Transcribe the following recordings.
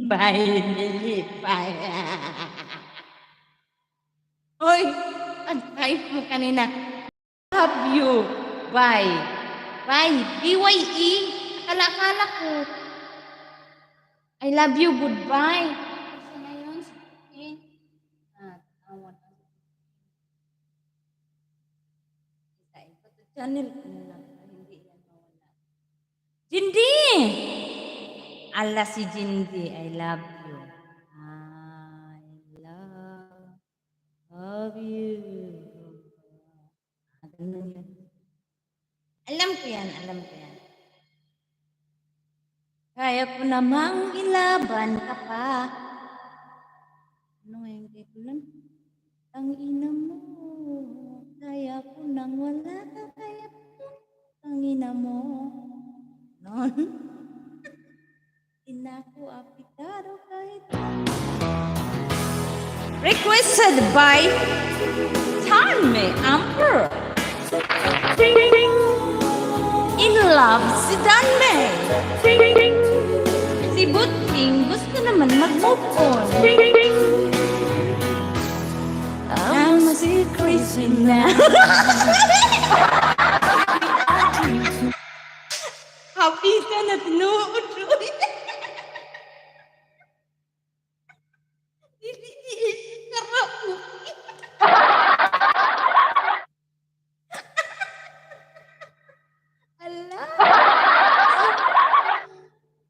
Bye, Lily. Bye. Hoy, ang type mo kanina. Love you. Bye. Bye. BYE. Akala-akala ko. I love you. Goodbye. Kasi ngayon, sige. Awan. Isa ito channel. Ano lang. Hindi yan mawala. Jindy! Ala si Jindy. I love you. Love you. Ganun yun. Alam ko yan. Kaya ko namang ilaban ka pa. Ano nga yung titulan? Ang ina mo. Kaya ko nang wala ka. Kaya ko ang ina mo. Non? Ina ko apitado kahit. Requested by Tanme Amper. In love si Tanme. Si Buting gusto naman mag-move on. I'm si crazy na. Happy ka na tinuod.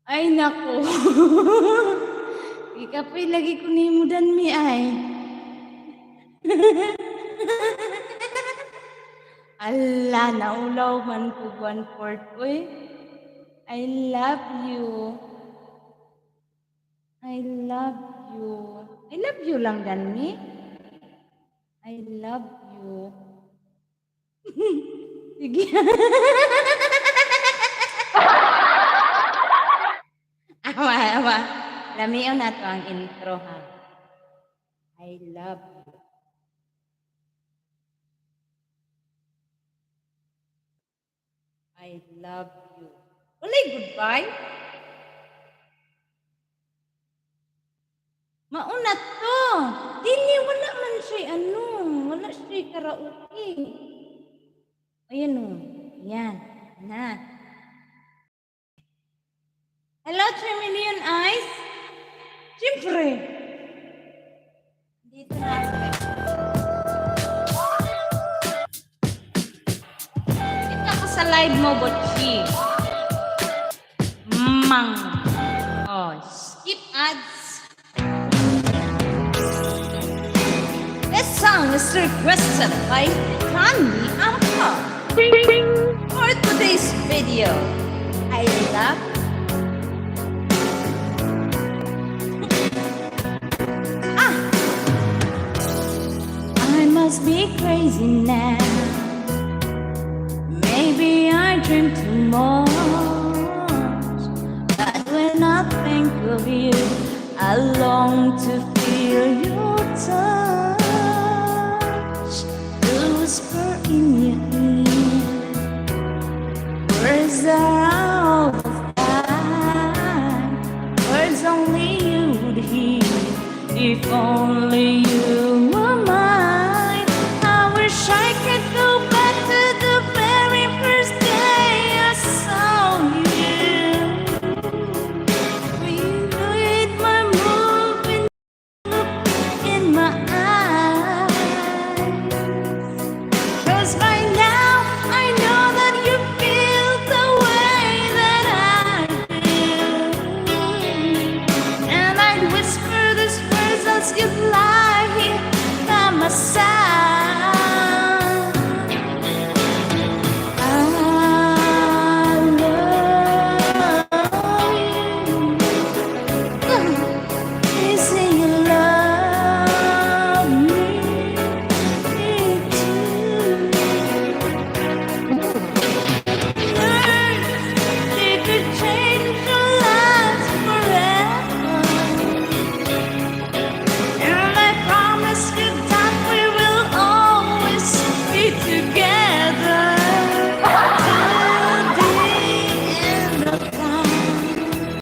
Ay, naku. Ikapay lagi ko ni mudan mi ay. Ala, naulaw man ko 1/4. Uy, I love you. I love you. I love you lang, Danmi. I love you. Sige. Awa. Lamiyo na to ang intro, ha. I love you. I love you. Walay goodbye. Mauna to. Dili, wala man siya wala siya karaoke. Ayan o. Yan. Na. Hello, 3 million eyes? Siyempre. Dito na ako. Ito ako sa live mo, Botchi. Mang. Oh, skip ads. This song is requested by Tanmi Amper. For today's video, I love I must be crazy now. Maybe I dream too much, but when I think of you, I long to feel your touch, the whisper in your ear. Words are all of time, words only you would hear, if only you would.